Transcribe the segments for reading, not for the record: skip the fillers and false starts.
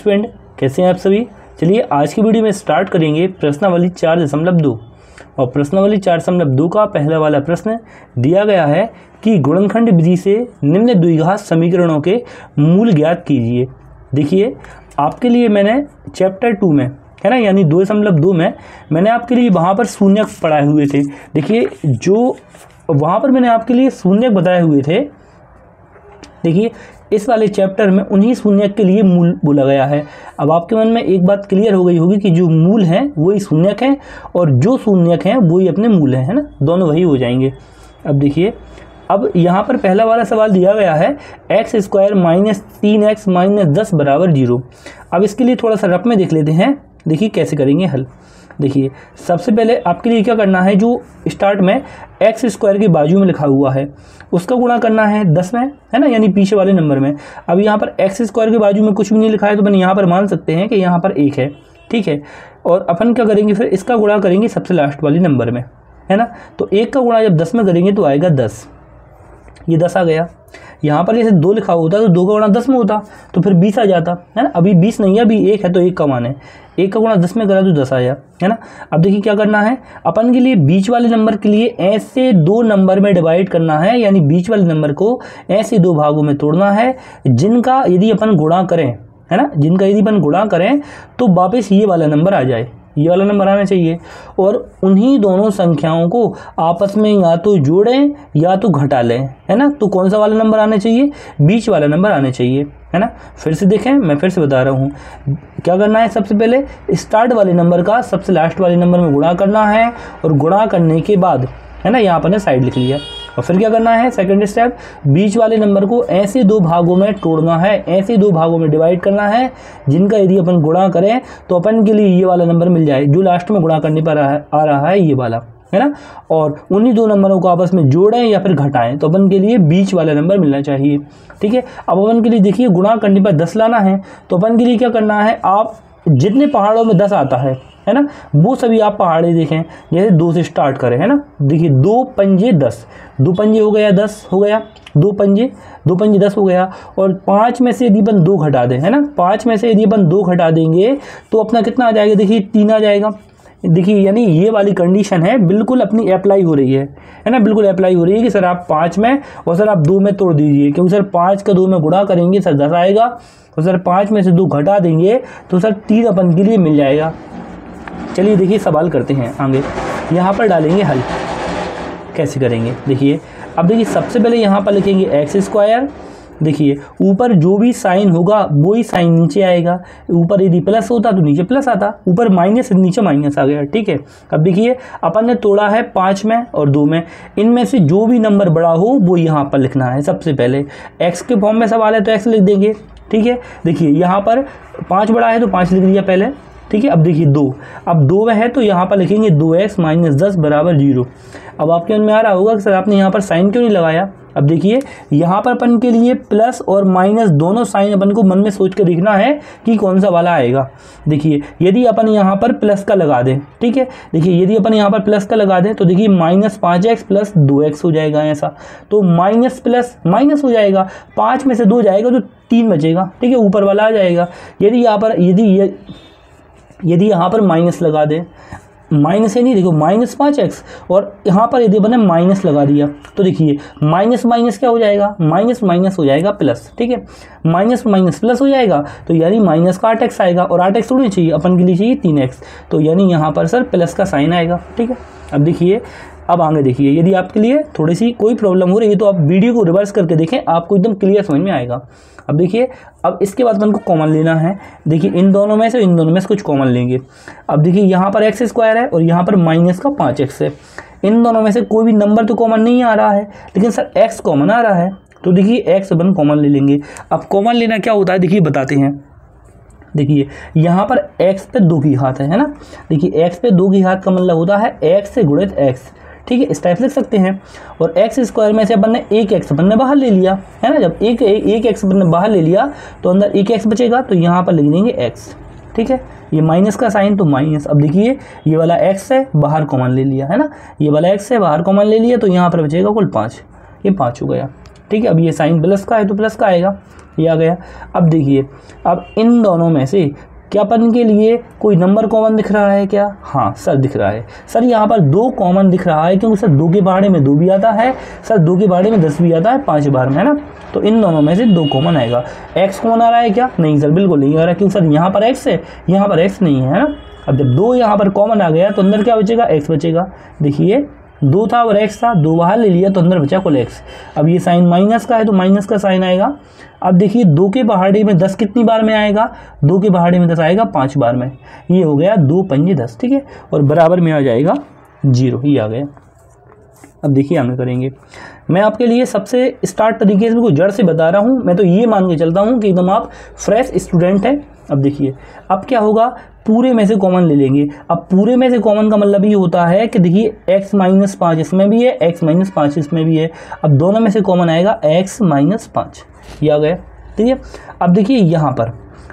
Student, कैसे हैं आप सभी। चलिए आज की वीडियो में स्टार्ट करेंगे प्रश्नावली 4.2 और प्रश्नावली 4.2 का पहला वाला प्रश्न दिया गया है कि गुणनखंड विधि से निम्न द्विघात समीकरणों के मूल ज्ञात कीजिए। देखिए आपके लिए मैंने चैप्टर 2 में है ना, यानी 2.2 में मैंने आपके लिए वहाँ पर शून्यक पढ़ाए हुए थे। देखिए जो वहाँ पर मैंने आपके लिए शून्यक बताए हुए थे, देखिए इस वाले चैप्टर में उन्हीं शून्यक के लिए मूल बोला गया है। अब आपके मन में एक बात क्लियर हो गई होगी कि जो मूल हैं वही शून्यक हैं और जो शून्यक हैं वही अपने मूल हैं, है ना, दोनों वही हो जाएंगे। अब देखिए, अब यहाँ पर पहला वाला सवाल दिया गया है x² - 3x - 10 = 0। अब इसके लिए थोड़ा सा रफ में देख लेते हैं। देखिए कैसे करेंगे हल। देखिए सबसे पहले आपके लिए क्या करना है, जो स्टार्ट में x² के बाजू में लिखा हुआ है उसका गुणा करना है 10 में, है ना, यानी पीछे वाले नंबर में। अब यहाँ पर x² के बाजू में कुछ भी नहीं लिखा है तो अपन यहाँ पर मान सकते हैं कि यहाँ पर 1 है, ठीक है। और अपन क्या करेंगे, फिर इसका गुणा करेंगे सबसे लास्ट वाले नंबर में, है ना। तो 1 का गुणा जब 10 में करेंगे तो आएगा 10, ये 10 आ गया। यहाँ पर जैसे 2 लिखा होता तो 2 का गुणा 10 में होता तो फिर 20 आ जाता, है ना। अभी 20 नहीं है, अभी 1 है तो 1 का मान है, 1 का गुणा 10 में करा तो 10 आया, है ना। अब देखिए क्या करना है, अपन के लिए बीच वाले नंबर के लिए ऐसे 2 नंबर में डिवाइड करना है, यानी बीच वाले नंबर को ऐसे 2 भागों में तोड़ना है जिनका यदि अपन गुणा करें, है ना, जिनका यदि अपन गुणा करें तो वापस ये वाला नंबर आ जाए, ये वाला नंबर आना चाहिए। और उन्हीं दोनों संख्याओं को आपस में या तो जोड़ें या तो घटा लें, है ना। तो कौन सा वाला नंबर आना चाहिए, बीच वाला नंबर आना चाहिए, है ना। फिर से देखें, मैं फिर से बता रहा हूँ क्या करना है। सबसे पहले स्टार्ट वाले नंबर का सबसे लास्ट वाले नंबर में गुणा करना है और गुणा करने के बाद, है ना, यहाँ पर ने साइड लिख लिया। और फिर क्या करना है, सेकंड स्टेप, बीच वाले नंबर को ऐसे 2 भागों में तोड़ना है, ऐसे 2 भागों में डिवाइड करना है जिनका यदि अपन गुणा करें तो अपन के लिए ये वाला नंबर मिल जाए जो लास्ट में गुणा करने पर आ रहा है, ये वाला, है ना। और उन्हीं 2 नंबरों को आपस में जोड़ें या फिर घटाएं तो अपन के लिए बीच वाला नंबर मिलना चाहिए, ठीक है। अब अपन के लिए देखिए गुणा करने पर 10 लाना है तो अपन के लिए क्या करना है, आप जितने पहाड़ों में 10 आता है ना, वो सभी आप पहाड़े देखें, जैसे 2 से स्टार्ट करें, है ना। देखिए 2 पंजे 10, 2 पंजे हो गया 10 हो गया, 2 पंजे 10 हो गया। और 5 में से यदि अपन 2 घटा दें, है ना, 5 में से यदि अपन 2 घटा देंगे तो अपना कितना आ जाएगा, देखिए 3 आ जाएगा। देखिए यानी ये वाली कंडीशन है बिल्कुल अपनी अप्लाई हो रही है ना, बिल्कुल अप्लाई हो रही है कि सर आप 5 में और सर आप 2 में तोड़ दीजिए, क्योंकि सर 5 का 2 में गुणा करेंगे सर 10 आएगा, और सर 5 में से 2 घटा देंगे तो सर 3 अपन के लिए मिल जाएगा। चलिए देखिए सवाल करते हैं आगे। यहाँ पर डालेंगे हल, कैसे करेंगे देखिए। अब देखिए सबसे पहले यहाँ पर लिखेंगे x²। देखिए ऊपर जो भी साइन होगा वही साइन नीचे आएगा, ऊपर यदि प्लस होता तो नीचे प्लस आता, ऊपर माइनस नीचे माइनस आ गया, ठीक है। अब देखिए अपन ने तोड़ा है 5 में और 2 में, इनमें से जो भी नंबर बड़ा हो वो यहाँ पर लिखना है। सबसे पहले x के फॉर्म में सवाल है तो x लिख देंगे, ठीक है। देखिए यहाँ पर 5 बड़ा है तो 5 लिख दिया पहले, ठीक है। अब देखिए 2, अब 2 है तो यहाँ पर लिखेंगे 2x - 10 = 0। अब आपके मन में आ रहा होगा कि सर आपने यहाँ पर साइन क्यों नहीं लगाया। अब देखिए यहाँ पर अपन के लिए प्लस और माइनस दोनों साइन अपन को मन में सोच के देखना है कि कौन सा वाला आएगा। देखिए यदि अपन यहाँ पर प्लस का लगा दें, ठीक है, देखिए यदि अपन यहाँ पर प्लस का लगा दें तो देखिए -5x + 2x हो जाएगा ऐसा, तो माइनस प्लस माइनस हो जाएगा, 5 में से 2 जाएगा तो 3 बचेगा, ठीक है, ऊपर वाला आ जाएगा। यदि यहाँ पर यदि यहाँ पर माइनस लगा दें, माइनस है नहीं, देखो -5x, और यहाँ पर यदि मैंने माइनस लगा दिया तो देखिए माइनस माइनस क्या हो जाएगा, माइनस माइनस हो जाएगा प्लस, ठीक है, माइनस माइनस प्लस हो जाएगा तो यानी माइनस का 8x आएगा, और 8x थोड़ी चाहिए अपन के लिए, चाहिए 3x, तो यानी यहाँ पर सर प्लस का साइन आएगा, ठीक है। अब देखिए अब आगे देखिए, यदि आपके लिए थोड़ी सी कोई प्रॉब्लम हो रही है तो आप वीडियो को रिवर्स करके देखें, आपको एकदम क्लियर समझ में आएगा। अब देखिए, अब इसके बाद अपन को कॉमन लेना है। देखिए इन दोनों में से कुछ कॉमन लेंगे। अब देखिए यहाँ पर x² है और यहाँ पर -5x है, इन दोनों में से कोई भी नंबर तो कॉमन नहीं आ रहा है, लेकिन सर x कॉमन आ रहा है, तो देखिए x अपन कॉमन ले लेंगे। अब कॉमन लेना क्या होता है देखिए बताते हैं। देखिए यहाँ पर x पे 2 की घात है ना, देखिए x पे 2 की घात का मतलब होता है x से गुणित x, ठीक है, इस टाइप लिख सकते हैं। और x² में से अपन ने 1x अपन ने बाहर ले लिया, है ना, जब एक x अपन ने बाहर ले लिया तो अंदर 1x बचेगा, तो यहाँ पर लिख देंगे x, ठीक है, ये माइनस का साइन तो माइनस। अब देखिए ये वाला x है बाहर कॉमन ले लिया, है ना, ये वाला x है बाहर कॉमन ले लिया, तो यहाँ पर बचेगा कुल 5, ये 5 हो गया, ठीक है। अब ये साइन प्लस का है तो प्लस का आएगा, ये आ गया। अब देखिए, अब इन दोनों में से क्या अपन के लिए कोई नंबर कॉमन दिख रहा है क्या? हाँ सर दिख रहा है। सर यहाँ पर 2 कॉमन दिख रहा है क्योंकि सर 2 के पहाड़े में 2 भी आता है, सर 2 के पहाड़े में 10 भी आता है 5 बार में, है ना। तो इन दोनों में से 2 कॉमन आएगा। x कॉमन आ रहा है क्या? नहीं सर बिल्कुल नहीं आ रहा, क्योंकि सर यहाँ पर x है, यहाँ पर x नहीं है ना। अब जब 2 यहाँ पर कॉमन आ गया तो अंदर क्या बचेगा? x बचेगा। देखिए 2 था और x था, 2 बाहर ले लिया तो अंदर बचा कुल x। अब ये साइन माइनस का है तो माइनस का साइन आएगा। अब देखिए 2 के पहाड़े में 10 कितनी बार में आएगा? 2 के पहाड़े में 10 आएगा 5 बार में। ये हो गया 2 पंजे 10, ठीक है। और बराबर में आ जाएगा 0, ये आ गया। अब देखिए आगे करेंगे। मैं आपके लिए सबसे स्टार्ट तरीके से जड़ से बता रहा हूँ। मैं तो ये मान के चलता हूँ कि एकदम आप फ्रेश स्टूडेंट हैं। अब देखिए अब क्या होगा, पूरे में से कॉमन ले लेंगे। अब पूरे में से कॉमन का मतलब ये होता है कि देखिए x-5 इसमें भी है, x-5 इसमें भी है। अब दोनों में से कॉमन आएगा x-5, ये आ गया, ठीक है। अब देखिए यहाँ पर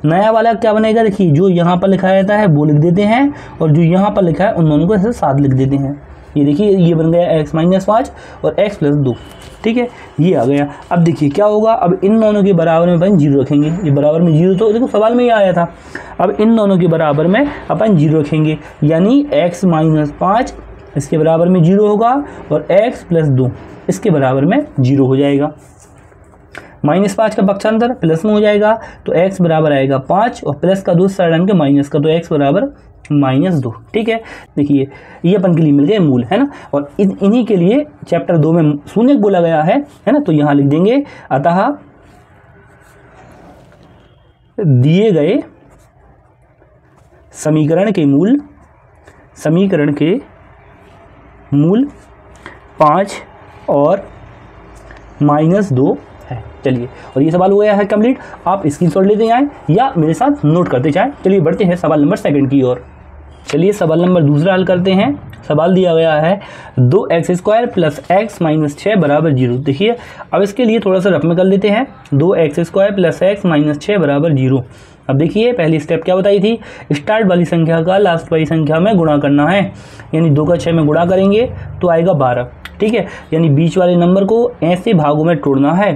नया वाला क्या बनेगा? देखिए जो यहाँ पर लिखा रहता है वो लिख देते हैं, और जो यहाँ पर लिखा है उन दोनों को ऐसे साथ लिख देते हैं। ये देखिए ये बन गया x-5 और x + 2, ठीक है, ये आ गया। अब देखिए क्या होगा, अब इन दोनों के बराबर में अपन 0 रखेंगे। ये बराबर में 0 तो देखो सवाल में ही आया था। अब इन दोनों के बराबर में अपन 0 रखेंगे, यानी x-5 इसके बराबर में 0 होगा और x + 2 इसके बराबर में 0 हो जाएगा। -5 का पक्षांतर प्लस में हो जाएगा तो x बराबर आएगा 5 और प्लस का दूसरा साइड के माइनस का, तो x बराबर -2, ठीक है। देखिए ये अपन के लिए मिल गए मूल, है ना। और इन्हीं के लिए चैप्टर 2 में शून्यक बोला गया है ना। तो यहाँ लिख देंगे, अतः दिए गए समीकरण के मूल 5 और -2 है। चलिए, और ये सवाल हो गया है कंप्लीट। आप स्क्रीनशॉट लेते जाएं या मेरे साथ नोट करते जाएं। चलिए बढ़ते हैं सवाल नंबर 2 की ओर। चलिए सवाल नंबर 2 हल करते हैं। सवाल दिया गया है 2x² + x - 6 = 0। देखिए अब इसके लिए थोड़ा सा रफ में कर लेते हैं। 2x² + x - 6 = 0। अब देखिए पहली स्टेप क्या बताई थी, स्टार्ट वाली संख्या का लास्ट वाली संख्या में गुणा करना है, यानी 2 का 6 में गुणा करेंगे तो आएगा 12, ठीक है। यानी बीच वाले नंबर को ऐसे भागों में तोड़ना है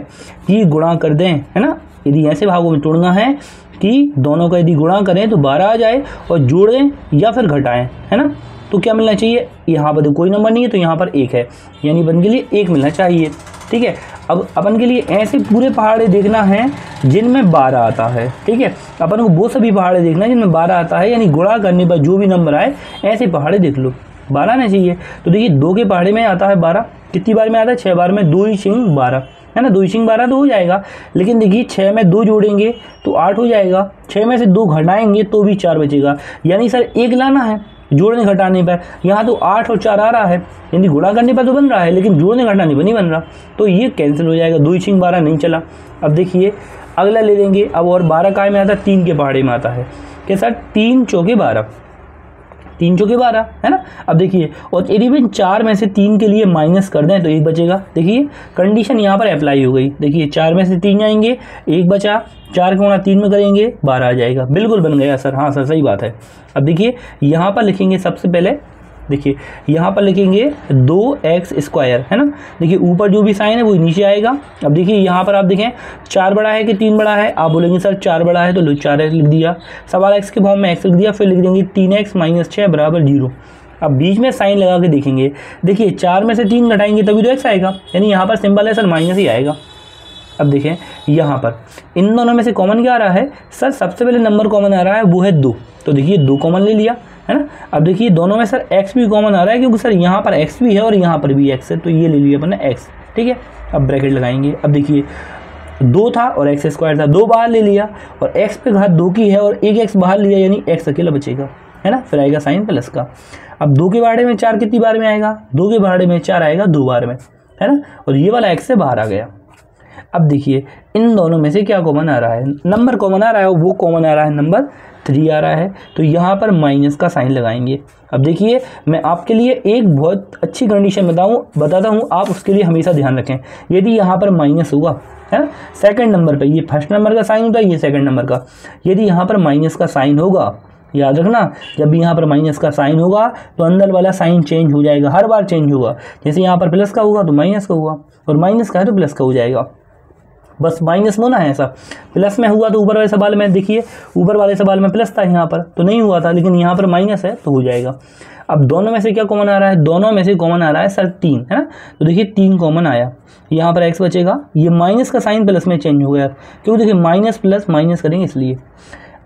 कि गुणा कर दें, है ना। यदि ऐसे भागों में तोड़ना है कि दोनों का यदि गुणा करें तो 12 आ जाए, और जोड़ें या फिर घटाएं, है ना। तो क्या मिलना चाहिए, यहाँ पर कोई नंबर नहीं है तो यहाँ पर 1 है, यानी अपन के लिए 1 मिलना चाहिए, ठीक है। अब अपन के लिए ऐसे पूरे पहाड़े देखना है जिनमें 12 आता है, ठीक है। अपन को वो सभी पहाड़े देखना है जिनमें 12 आता है, यानी गुणा करने पर जो भी नंबर आए ऐसे पहाड़े देख लो, 12 आना चाहिए। तो देखिए 2 के पहाड़े में आता है 12, कितनी बार में आता है? 6 बार में। 2 × 12, है ना। 2 × 12 तो हो जाएगा, लेकिन देखिए 6 में 2 जोड़ेंगे तो 8 हो जाएगा। 6 में से 2 घटाएंगे तो भी 4 बचेगा, यानी सर 1 लाना है जोड़ने घटाने पर। यहाँ तो 8 और 4 आ रहा है, यानी गुणा करने पर तो बन रहा है लेकिन जोड़ने घटाने पर नहीं बन रहा, तो ये कैंसिल हो जाएगा। 2 × 12 नहीं चला। अब देखिए अगला ले लेंगे। अब और 12 काय में आता है? 3 के पहाड़े में आता है कि सर 3 चौके 12, 3 चौके 12, है ना। अब देखिए, और यदि भी 4 में से 3 के लिए माइनस कर दें तो 1 बचेगा। देखिए कंडीशन यहाँ पर अप्लाई हो गई। देखिए 4 में से 3 जाएंगे, 1 बचा, 4 का गुणा 3 में करेंगे 12 आ जाएगा। बिल्कुल बन गया सर, हाँ सर सही बात है। अब देखिए यहाँ पर लिखेंगे सबसे पहले, देखिए यहाँ पर लिखेंगे 2x², है ना। देखिए ऊपर जो भी साइन है वो नीचे आएगा। अब देखिए यहाँ पर आप देखें 4 बड़ा है कि 3 बड़ा है, आप बोलेंगे सर 4 बड़ा है तो लो 4x लिख दिया। सवाल x के फॉर्म में x लिख दिया, फिर लिख देंगे 3x - 6 = 0। अब बीच में साइन लगा के देखेंगे, देखिए 4 में से 3 घटाएंगे तभी तो x आएगा, यानी यहाँ पर सिंबल है सर माइनस ही आएगा। अब देखें यहाँ पर इन दोनों में से कॉमन क्या आ रहा है? सर सबसे पहले नंबर कॉमन आ रहा है वो है 2, तो देखिए 2 कॉमन ले लिया, है ना। अब देखिए दोनों में सर x भी कॉमन आ रहा है क्योंकि सर यहाँ पर x भी है और यहाँ पर भी x है, तो ये ले लिया अपन ने x, ठीक है। अब ब्रैकेट लगाएंगे। अब देखिए 2 था और x² था, 2 बाहर ले लिया और x पे घात 2 की है और 1 x बाहर लिया, यानी x अकेला बचेगा, है ना। फिर आएगा साइन प्लस का। अब 2 के पहाड़े में 4 कितनी बार में आएगा? 2 के पहाड़े में 4 आएगा 2 बार में, है ना। और ये वाला x से बाहर आ गया। अब देखिए इन दोनों में से क्या कॉमन आ रहा है? नंबर कॉमन आ रहा है, वो कॉमन आ रहा है नंबर 3 आ रहा है, तो यहाँ पर माइनस का साइन लगाएंगे। अब देखिए मैं आपके लिए एक बहुत अच्छी कंडीशन बताता हूँ, आप उसके लिए हमेशा ध्यान रखें। यदि यहाँ पर माइनस होगा, है ना, सेकंड नंबर पे, ये फर्स्ट नंबर का साइन होता है, ये सेकंड नंबर का, यदि यहाँ पर माइनस का साइन होगा याद रखना, जब भी यहाँ पर माइनस का साइन होगा तो अंदर वाला साइन चेंज हो जाएगा, हर बार चेंज होगा। जैसे यहाँ पर प्लस का होगा तो माइनस का होगा, और माइनस का है तो प्लस का हो जाएगा। बस माइनस होना है ऐसा। प्लस में हुआ तो ऊपर वाले सवाल में देखिए, ऊपर वाले सवाल में प्लस था, यहाँ पर तो नहीं हुआ था, लेकिन यहाँ पर माइनस है तो हो जाएगा। अब दोनों में से क्या कॉमन आ रहा है? दोनों में से कॉमन आ रहा है सर 3, है ना। तो देखिए 3 कॉमन आया, यहाँ पर x बचेगा। ये माइनस का साइन प्लस में चेंज हो गया, क्योंकि देखिए माइनस प्लस माइनस करेंगे इसलिए।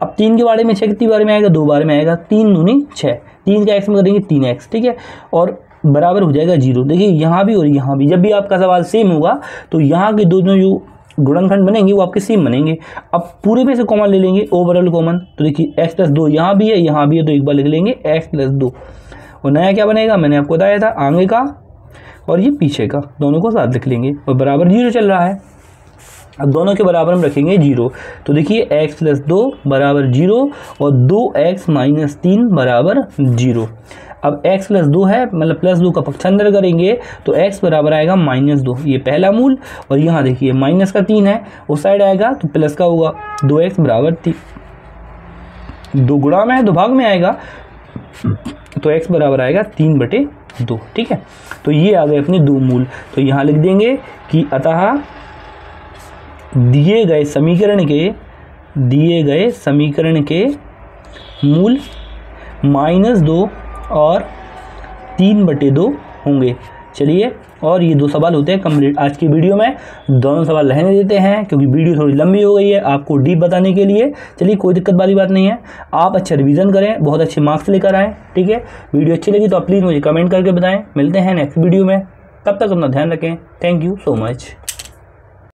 अब 3 के बारे में 6 कितनी बार में आएगा? 2 बार में आएगा। 3 दूनी 6, 3 का x में करेंगे 3x, ठीक है, और बराबर हो जाएगा 0। देखिए यहाँ भी और यहाँ भी, जब भी आपका सवाल सेम होगा तो यहाँ के दोनों जो गुणनखंड बनेंगे वो आपके सेम बनेंगे। अब पूरे में से कॉमन ले लेंगे, ओवरऑल कॉमन, तो देखिए x + 2 यहाँ भी है तो एक बार लिख लेंगे x + 2, और नया क्या बनेगा? मैंने आपको बताया था, आगे का और ये पीछे का, दोनों को साथ लिख लेंगे, और बराबर 0 चल रहा है। अब दोनों के बराबर हम रखेंगे 0, तो देखिए x + 2 बराबर 0 और 2x - 3 बराबर 0। अब x + 2 है, मतलब +2 का पक्षांतर करेंगे तो x बराबर आएगा -2, ये पहला मूल, और यहाँ देखिए माइनस का 3 है, उस साइड आएगा तो प्लस का होगा, 2x बराबर 3, 2 गुणा में है 2 भाग में आएगा, तो x बराबर आएगा 3/2, ठीक है। तो ये आ गए अपने 2 मूल। तो यहाँ लिख देंगे कि अतः दिए गए समीकरण के मूल -2 और 3/2 होंगे। चलिए, और ये 2 सवाल होते हैं कंप्लीट। आज की वीडियो में दोनों सवाल रहने देते हैं, क्योंकि वीडियो थोड़ी लंबी हो गई है आपको डीप बताने के लिए। चलिए, कोई दिक्कत वाली बात नहीं है, आप अच्छा रिवीजन करें, बहुत अच्छे मार्क्स लेकर आएँ, ठीक है। वीडियो अच्छी लगी तो आप प्लीज़ मुझे कमेंट करके बताएं। मिलते हैं नेक्स्ट वीडियो में, तब तक अपना ध्यान रखें। Thank you so much.